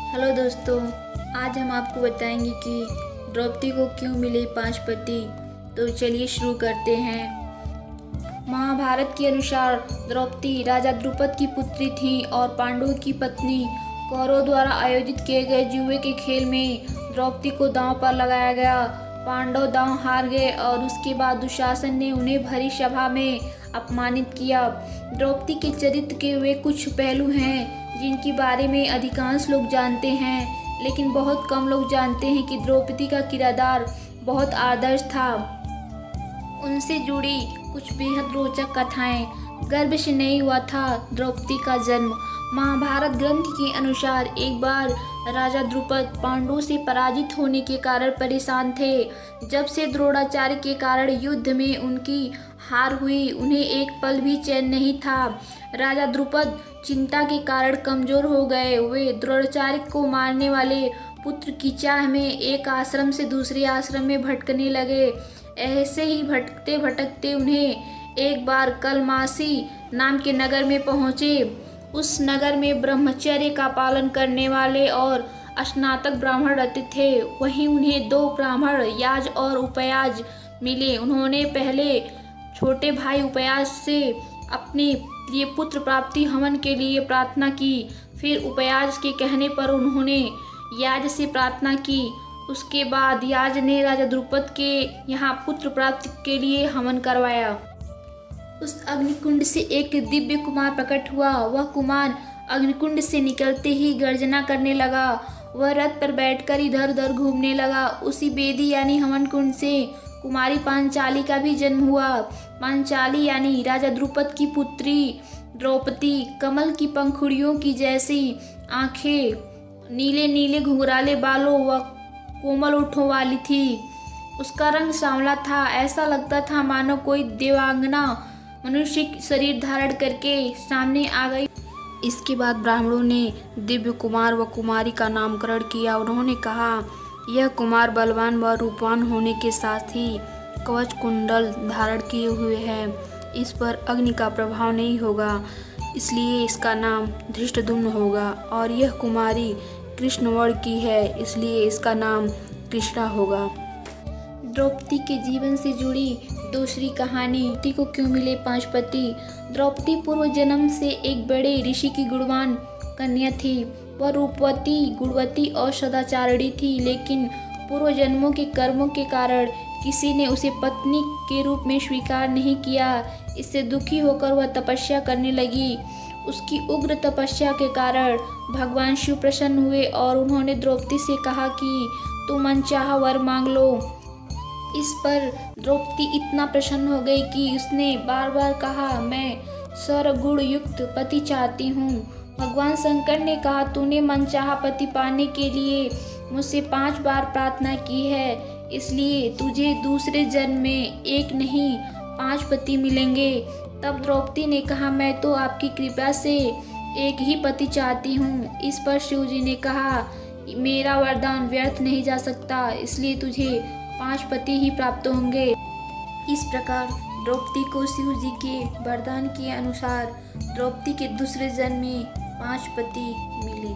Hello दोस्तों, आज हम आपको बताएंगे कि द्रौपदी को क्यों मिले 5 पति। तो चलिए शुरू करते हैं। महाभारत के अनुसार द्रौपदी राजा द्रुपद की पुत्री थी और पांडवों की पत्नी। कौरवों द्वारा आयोजित किए गए जुए के खेल में द्रौपदी को दांव पर लगाया गया। पांडव दांव हार गए और उसके बाद दुशासन ने उन्हें भरी सभा में अपमानित किया। द्रौपदी के चरित्र के वे कुछ पहलू हैं जिनके बारे में अधिकांश लोग जानते हैं, लेकिन बहुत कम लोग जानते हैं कि द्रौपदी का किरदार बहुत आदर्श था। उनसे जुड़ी कुछ बेहद रोचक कथाएं। गर्भ से नहीं हुआ था द्रौपदी का जन्म। महाभारत ग्रंथ के अनुसार एक बार राजा द्रुपद पांडवों से पराजित होने के कारण परेशान थे। जब से द्रोणाचार्य के कारण युद्ध में उनकी हार हुई, उन्हें एक पल भी चैन नहीं था। राजा द्रुपद चिंता के कारण कमजोर हो गए। वे द्रोणाचार्य को मारने वाले पुत्र की चाह में एक आश्रम से दूसरे आश्रम में भटकने लगे। ऐसे ही भटकते भटकते उन्हें एक बार कलमासी नाम के नगर में पहुँचे। उस नगर में ब्रह्मचर्य का पालन करने वाले और स्नातक ब्राह्मण रहते थे। वहीं उन्हें 2 ब्राह्मण याज और उपयाज मिले। उन्होंने पहले छोटे भाई उपयाज से अपने लिए पुत्र प्राप्ति हवन के लिए प्रार्थना की। फिर उपयाज के कहने पर उन्होंने याज से प्रार्थना की। उसके बाद याज ने राजा द्रुपद के यहाँ पुत्र प्राप्ति के लिए हवन करवाया। उस अग्निकुंड से एक दिव्य कुमार प्रकट हुआ। वह कुमार अग्निकुंड से निकलते ही गर्जना करने लगा। वह रथ पर बैठकर इधर उधर घूमने लगा। उसी वेदी यानी हवन कुंड से कुमारी पांचाली का भी जन्म हुआ। पांचाली यानी राजा द्रुपद की पुत्री द्रौपदी कमल की पंखुड़ियों की जैसी आंखें, नीले नीले घुंघराले बालों व कोमल ओठों वाली थी। उसका रंग सांवला था। ऐसा लगता था मानो कोई देवांगना मनुष्य शरीर धारण करके सामने आ गई। इसके बाद ब्राह्मणों ने दिव्य कुमार व कुमारी का नामकरण किया। उन्होंने कहा, यह कुमार बलवान व रूपवान होने के साथ ही कवच कुंडल धारण किए हुए है। इस पर अग्नि का प्रभाव नहीं होगा, इसलिए इसका नाम धृष्टद्युम्न होगा। और यह कुमारी कृष्ण वर्ण की है, इसलिए इसका नाम कृष्णा होगा। द्रौपदी के जीवन से जुड़ी दूसरी कहानी। द्रौपदी को क्यों मिले 5 पति। द्रौपदी पूर्व जन्म से एक बड़े ऋषि की गुणवान कन्या थी। वह रूपवती, गुणवती और सदाचारिणी थी, लेकिन पूर्व जन्मों के कर्मों के कारण किसी ने उसे पत्नी के रूप में स्वीकार नहीं किया। इससे दुखी होकर वह तपस्या करने लगी। उसकी उग्र तपस्या के कारण भगवान शिव प्रसन्न हुए और उन्होंने द्रौपदी से कहा कि तुम मनचाहा वर मांग लो। इस पर द्रौपदी इतना प्रसन्न हो गई कि उसने बार बार कहा, मैं सर्वगुण युक्त पति चाहती हूँ। भगवान शंकर ने कहा, तूने मनचाहा पति पाने के लिए मुझसे 5 बार प्रार्थना की है, इसलिए तुझे दूसरे जन्म में एक नहीं 5 पति मिलेंगे। तब द्रौपदी ने कहा, मैं तो आपकी कृपा से एक ही पति चाहती हूँ। इस पर शिव जी ने कहा, मेरा वरदान व्यर्थ नहीं जा सकता, इसलिए तुझे 5 पति ही प्राप्त होंगे। इस प्रकार द्रौपदी को शिव जी के वरदान के अनुसार द्रौपदी के दूसरे जन्म में 5 पति मिले।